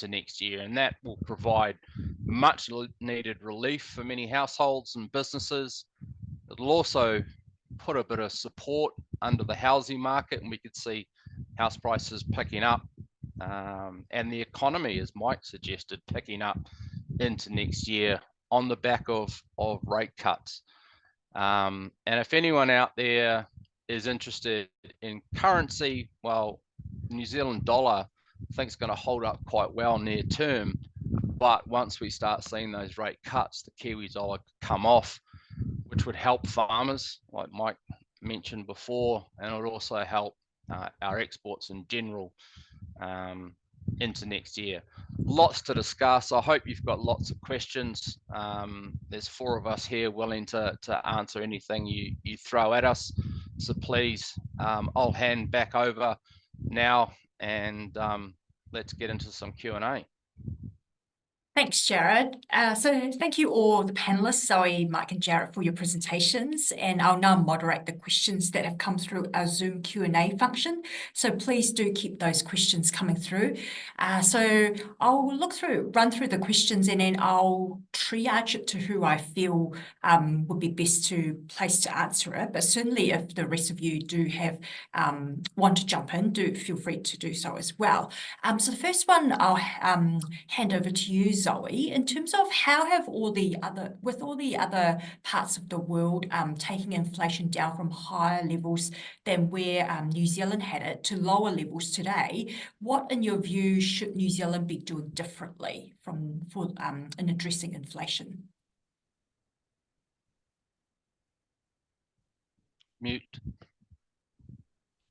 next year, and that will provide much needed relief for many households and businesses. It'll also put a bit of support under the housing market, and we could see house prices picking up, and the economy, as Mike suggested, picking up into next year on the back of rate cuts. And if anyone out there is interested in currency, well, New Zealand dollar I think it's going to hold up quite well near term, but once we start seeing those rate cuts, the Kiwi dollar could come off, which would help farmers, like Mike mentioned before, and it would also help our exports in general into next year. Lots to discuss. I hope you've got lots of questions. There's 4 of us here willing to answer anything you throw at us. So please, I'll hand back over now, and let's get into some Q&A. Thanks, Jarrod. So thank you all the panelists, Zoe, Mike and Jarrod, for your presentations, and I'll now moderate the questions that have come through our Zoom Q&A function. So please do keep those questions coming through. So I'll run through the questions, and then I'll triage it to who I feel would be best placed to answer it. But certainly if the rest of you do want to jump in, do feel free to do so as well. So the first one I'll hand over to you, Zoe, in terms of how have all the other parts of the world taking inflation down from higher levels than where New Zealand had it to lower levels today, what in your view should New Zealand be doing differently in addressing inflation? Mute.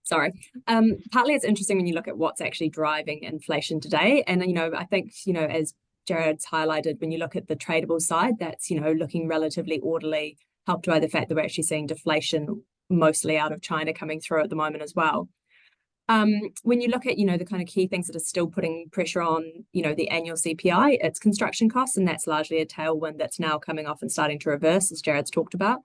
Sorry. Partly it's interesting when you look at what's actually driving inflation today. And, I think, as Jarrod's highlighted, when you look at the tradable side, that's, looking relatively orderly, helped by the fact that we're actually seeing deflation mostly out of China coming through at the moment as well. When you look at, the kind of key things that are still putting pressure on, the annual CPI, it's construction costs, and that's largely a tailwind that's now coming off and starting to reverse, as Jarrod's talked about.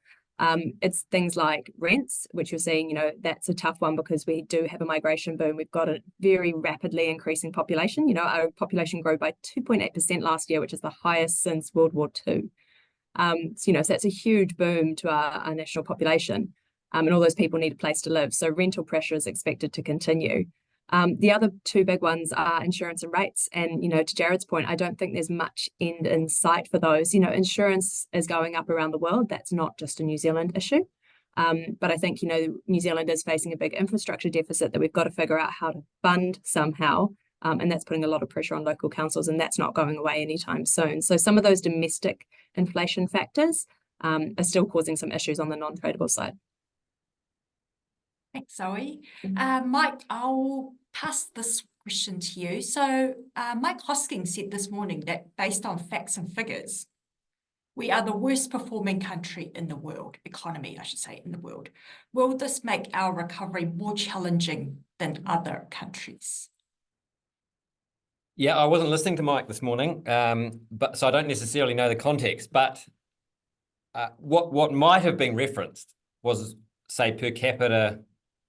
It's things like rents, which you're seeing, that's a tough one because we do have a migration boom. We've got a very rapidly increasing population. Our population grew by 2.8% last year, which is the highest since World War II. So that's a huge boom to our national population. And all those people need a place to live. So rental pressure is expected to continue. The other two big ones are insurance and rates. And, to Jarrod's point, I don't think there's much end in sight for those. Insurance is going up around the world. That's not just a New Zealand issue. But I think, New Zealand is facing a big infrastructure deficit that we've got to figure out how to fund somehow. And that's putting a lot of pressure on local councils, and that's not going away anytime soon. So some of those domestic inflation factors are still causing some issues on the non-tradable side. Thanks, Zoe. Mike, I'll pass this question to you. So Mike Hosking said this morning that based on facts and figures, we are the worst performing country in the world, economy, I should say, in the world. Will this make our recovery more challenging than other countries? Yeah, I wasn't listening to Mike this morning, but so I don't necessarily know the context. But what might have been referenced was, say, per capita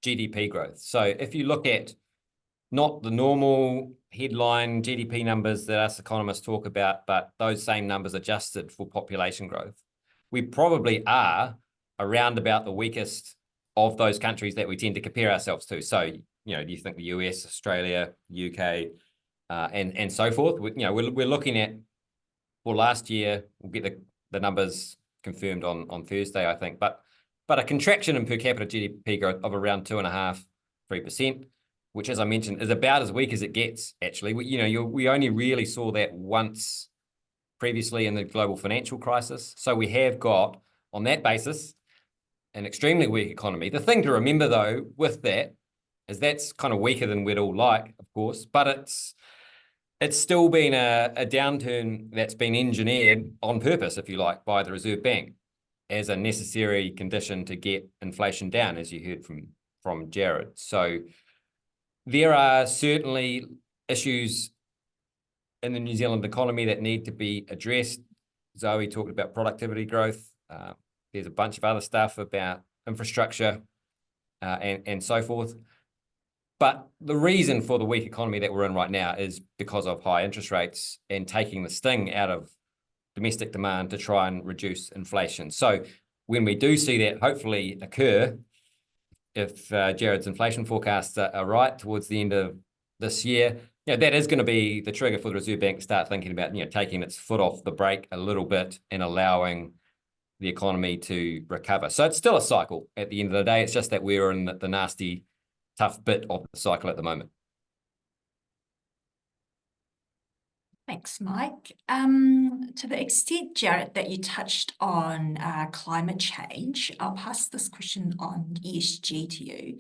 GDP growth. So if you look at not the normal headline GDP numbers that us economists talk about, but those same numbers adjusted for population growth, we probably are around about the weakest of those countries that we tend to compare ourselves to. So, do you think the US, Australia, UK, and so forth? We're looking at, for last year, we'll get the numbers confirmed on Thursday, I think, but a contraction in per capita GDP growth of around 2.5%, 3%, which, as I mentioned, is about as weak as it gets, actually. We only really saw that once previously in the global financial crisis. So we have got, on that basis, an extremely weak economy. The thing to remember, though, with that, is that's kind of weaker than we'd all like, of course, but it's still been a downturn that's been engineered on purpose, if you like, by the Reserve Bank as a necessary condition to get inflation down, as you heard from Jarrod. So there are certainly issues in the New Zealand economy that need to be addressed. Zoe talked about productivity growth. There's a bunch of other stuff about infrastructure and so forth. But the reason for the weak economy that we're in right now is because of high interest rates and taking the sting out of domestic demand to try and reduce inflation. So when we do see that hopefully occur, if Jarrod's inflation forecasts are right towards the end of this year, that is going to be the trigger for the Reserve Bank to start thinking about, taking its foot off the brake a little bit and allowing the economy to recover. So it's still a cycle at the end of the day. It's just that we're in the nasty, tough bit of the cycle at the moment. Thanks, Mike. To the extent, Jarrod, that you touched on climate change, I'll pass this question on ESG to you.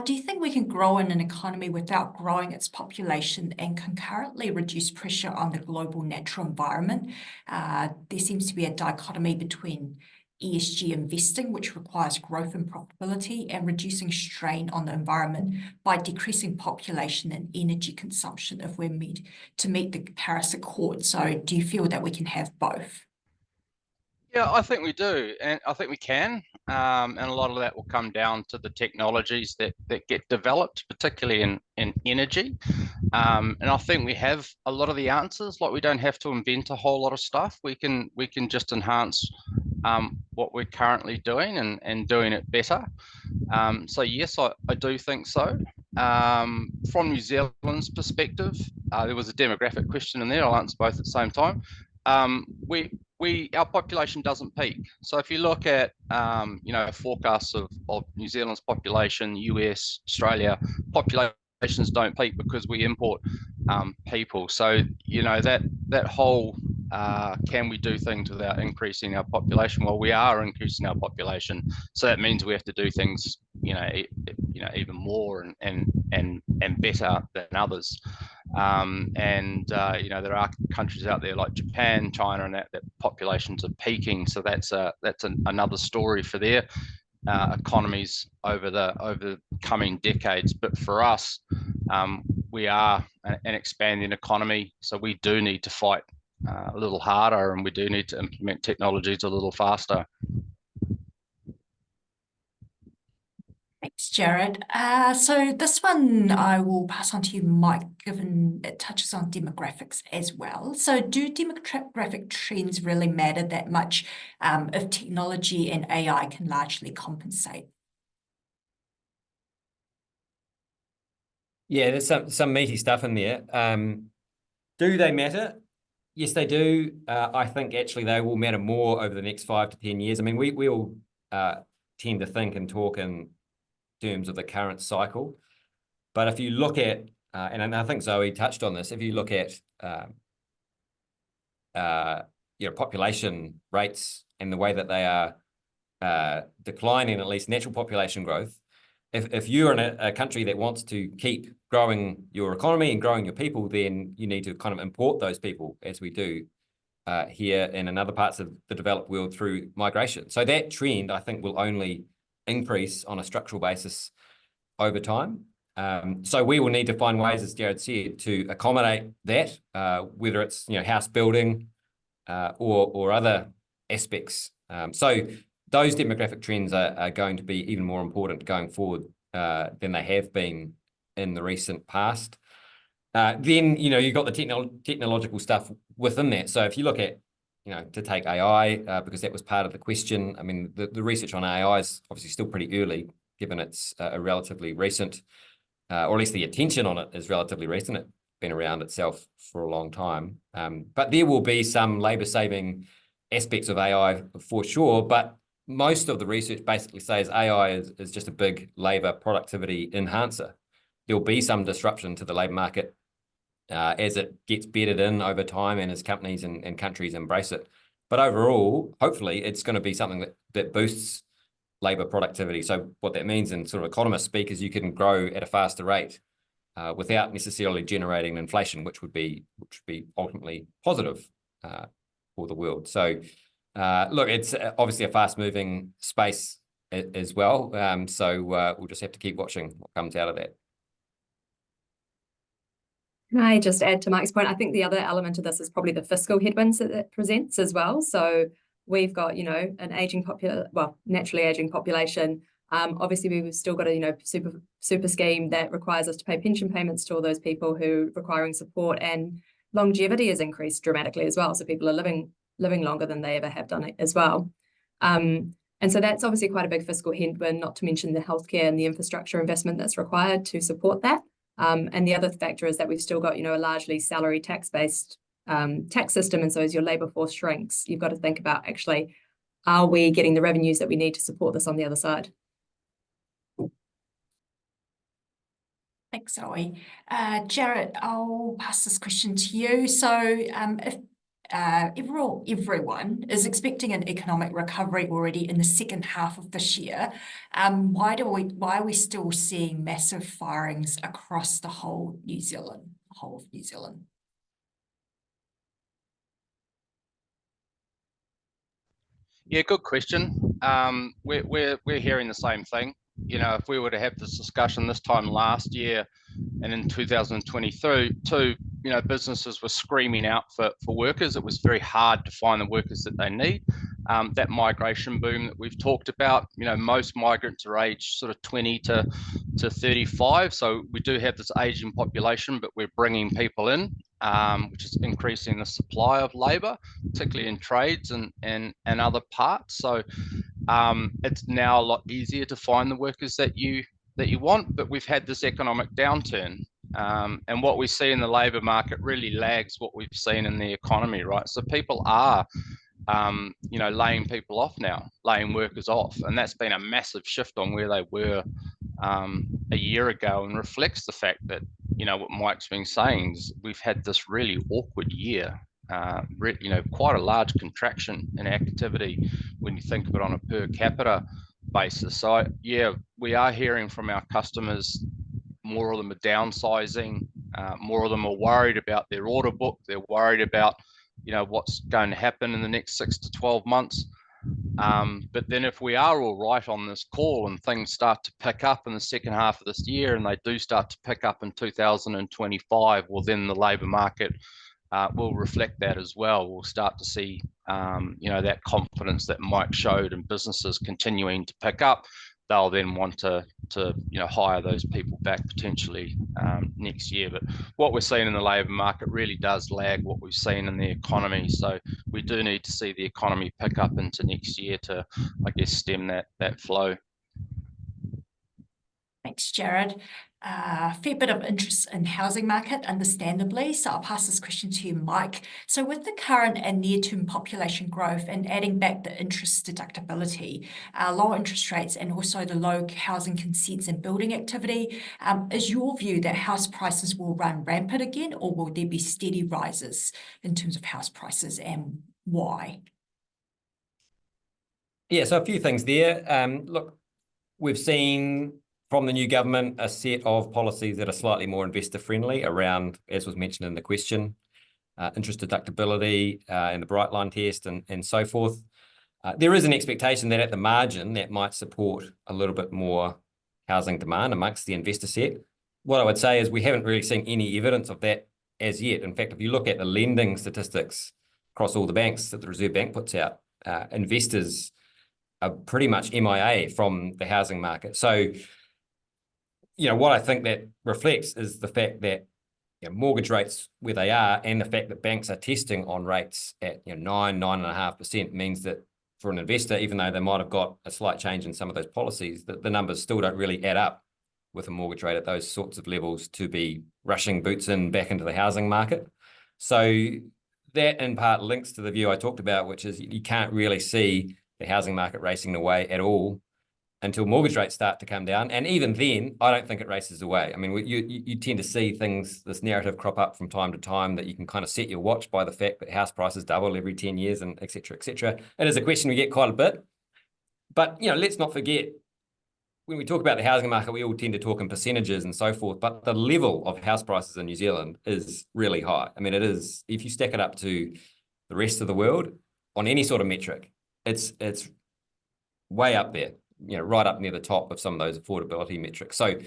Do you think we can grow in an economy without growing its population and concurrently reduce pressure on the global natural environment? There seems to be a dichotomy between ESG investing, which requires growth and profitability, and reducing strain on the environment by decreasing population and energy consumption if we're to meet the Paris Accord. So do you feel that we can have both? Yeah, I think we do, and I think we can. And a lot of that will come down to the technologies that get developed, particularly in energy. And I think we have a lot of the answers. Like, we don't have to invent a whole lot of stuff. We can just enhance what we're currently doing and doing it better. So yes, I do think so. From New Zealand's perspective, there was a demographic question in there. I'll answer both at the same time. Our population doesn't peak. So if you look at forecasts of New Zealand's population, US, Australia, populations don't peak because we import people. So that whole can we do things without increasing our population? Well, we are increasing our population, so that means we have to do things even more and better than others. There are countries out there like Japan, China, and that populations are peaking. So that's another story for there. economies over the coming decades. But for us, we are an expanding economy, so we do need to fight a little harder, and we do need to implement technologies a little faster. Thanks, Jarrod. So this one I will pass on to you, Mike, given it touches on demographics as well. So do demographic trends really matter that much if technology and AI can largely compensate? Yeah, there's some meaty stuff in there. Do they matter? Yes, they do. I think actually they will matter more over the next 5 to 10 years. I mean, we all tend to think and talk in terms of the current cycle. But if you look at, and I think Zoe touched on this, if you look at population rates and the way that they are declining, at least natural population growth, if you're in a country that wants to keep growing your economy and growing your people, then you need to kind of import those people, as we do here and in other parts of the developed world, through migration. So that trend, I think, will only increase on a structural basis over time. So we will need to find ways, as Jarrod said, to accommodate that, whether it's house building or other aspects. So those demographic trends are going to be even more important going forward than they have been in the recent past. Then you've got the technological stuff within that. So if you look at to take AI, because that was part of the question. I mean, the research on AI is obviously still pretty early, given it's a relatively recent, or at least the attention on it is relatively recent. It's been around itself for a long time. But there will be some labour-saving aspects of AI for sure. But most of the research basically says AI is just a big labour productivity enhancer. There'll be some disruption to the labour market as it gets bedded in over time and as companies and countries embrace it. But overall, hopefully, it's going to be something that boosts labour productivity. So what that means in sort of economist speak is you can grow at a faster rate without necessarily generating inflation, which would be ultimately positive for the world. So look, it's obviously a fast-moving space as well. So we'll just have to keep watching what comes out of that. Can I just add to Mike's point? I think the other element of this is probably the fiscal headwinds that it presents as well. So we've got, an aging naturally aging population. Obviously, we've still got a, super scheme that requires us to pay pension payments to all those people who are requiring support, and longevity has increased dramatically as well. So people are living longer than they ever have done it as well. And so that's obviously quite a big fiscal headwind, not to mention the healthcare and the infrastructure investment that's required to support that. And the other factor is that we've still got, a largely salary tax-based tax system. And so as your labour force shrinks, you've got to think about actually, are we getting the revenues that we need to support this on the other side? Thanks, Zoe. Jarrod, I'll pass this question to you. So if everyone is expecting an economic recovery already in the second half of this year, why are we still seeing massive firings across the whole of New Zealand? Yeah, good question. We're hearing the same thing. If we were to have this discussion this time last year and in 2022, businesses were screaming out for workers. It was very hard to find the workers that they need. That migration boom that we've talked about, most migrants are aged sort of 20 to 35. So we do have this aging population, but we're bringing people in, which is increasing the supply of labour, particularly in trades and other parts. So it's now a lot easier to find the workers that you want, but we've had this economic downturn. And what we see in the labour market really lags what we've seen in the economy, right? So people are, laying people off now, laying workers off. And that's been a massive shift on where they were a year ago, and reflects the fact that, what Mike's been saying is we've had this really awkward year. Quite a large contraction in activity when you think of it on a per capita basis. So yeah, we are hearing from our customers, more of them are downsizing, more of them are worried about their order book. They're worried about, what's going to happen in the next 6 to 12 months. But then if we are all right on this call and things start to pick up in the second half of this year, and they do start to pick up in 2025, well, then the labour market will reflect that as well. We'll start to see, that confidence that Mike showed in businesses continuing to pick up. They'll then want to hire those people back potentially next year. But what we're seeing in the labour market really does lag what we've seen in the economy. So we do need to see the economy pick up into next year to, I guess, stem that flow. Thanks, Jarrod. Fair bit of interest in housing market, understandably. So I'll pass this question to you, Mike. So with the current and near-term population growth and adding back the interest deductibility, low interest rates, and also the low housing consents and building activity, is your view that house prices will run rampant again, or will there be steady rises in terms of house prices, and why? Yeah, so a few things there. Look, we've seen from the new government a set of policies that are slightly more investor friendly around, as was mentioned in the question, interest deductibility and the bright line test and so forth. There is an expectation that at the margin that might support a little bit more housing demand amongst the investor set. What I would say is we haven't really seen any evidence of that as yet. In fact, if you look at the lending statistics across all the banks that the Reserve Bank puts out, investors are pretty much MIA from the housing market. So what I think that reflects is the fact that mortgage rates where they are, and the fact that banks are testing on rates at 9.5% means that for an investor, even though they might have got a slight change in some of those policies, that the numbers still don't really add up with a mortgage rate at those sorts of levels to be rushing boots in back into the housing market. So that in part links to the view I talked about, which is you can't really see the housing market racing away at all until mortgage rates start to come down. And even then, I don't think it races away. I mean, you tend to see this narrative crop up from time to time that you can kind of set your watch by the fact that house prices double every 10 years and et cetera, et cetera. It is a question we get quite a bit. But, let's not forget, when we talk about the housing market, we all tend to talk in percentages and so forth, but the level of house prices in New Zealand is really high. I mean, it is, if you stack it up to the rest of the world on any sort of metric, it's way up there. Right up near the top of some of those affordability metrics. So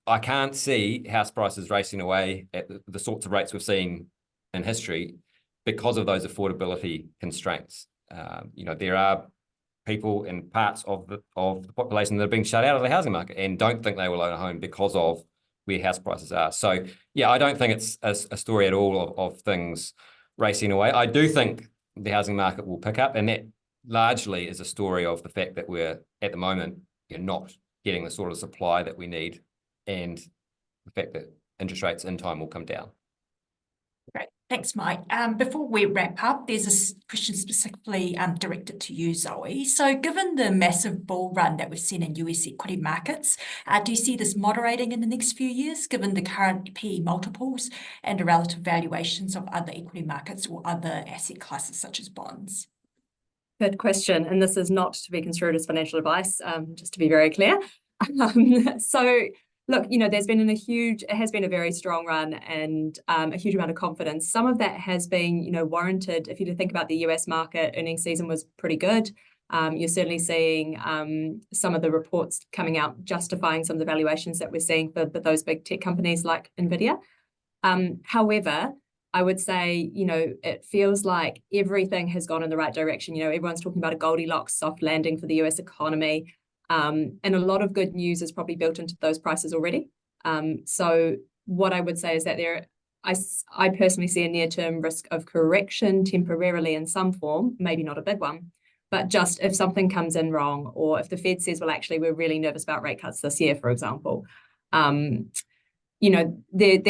I can't see house prices racing away at the sorts of rates we've seen in history because of those affordability constraints. There are people in parts of the population that are being shut out of the housing market and don't think they will own a home because of where house prices are. So yeah, I don't think it's a story at all of things racing away. I do think the housing market will pick up, and that largely is a story of the fact that we're at the moment not getting the sort of supply that we need, and the fact that interest rates in time will come down. Great, thanks, Mike. Before we wrap up, there's a question specifically directed to you, Zoe. So given the massive bull run that we've seen in US equity markets, do you see this moderating in the next few years, given the current PE multiples and the relative valuations of other equity markets or other asset classes such as bonds? Good question, and this is not to be construed as financial advice, just to be very clear. So look, it has been a very strong run and a huge amount of confidence. Some of that has been, warranted. If you think about the US market, earnings season was pretty good. You're certainly seeing some of the reports coming out justifying some of the valuations that we're seeing for those big tech companies like NVIDIA. However, I would say, it feels like everything has gone in the right direction. Everyone's talking about a Goldilocks soft landing for the US economy. And a lot of good news is probably built into those prices already. So what I would say is that I personally see a near-term risk of correction temporarily in some form, maybe not a big one, but just if something comes in wrong, or if the Fed says, well, actually, we're really nervous about rate cuts this year, for example, there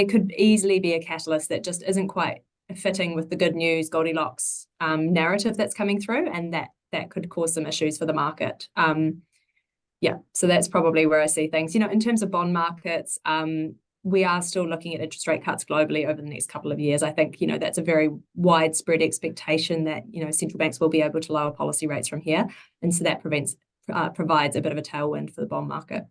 could easily be a catalyst that just isn't quite fitting with the good news Goldilocks narrative that's coming through, and that could cause some issues for the market. So that's probably where I see things. In terms of bond markets, we are still looking at interest rate cuts globally over the next couple of years. I think, that's a very widespread expectation that, central banks will be able to lower policy rates from here. And so that provides a bit of a tailwind for the bond market.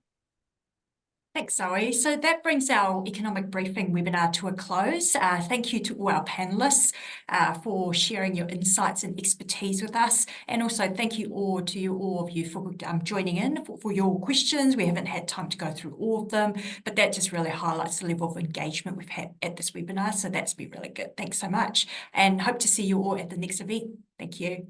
Thanks, Thanks, Zoe. So that brings our economic briefing webinar to a close. Thank you to all our panelists for sharing your insights and expertise with us. And also thank you all of you for joining in for your questions. We haven't had time to go through all of them, but that just really highlights the level of engagement we've had at this webinar. So that's been really good. Thanks so much, and hope to see you all at the next event. Thank you.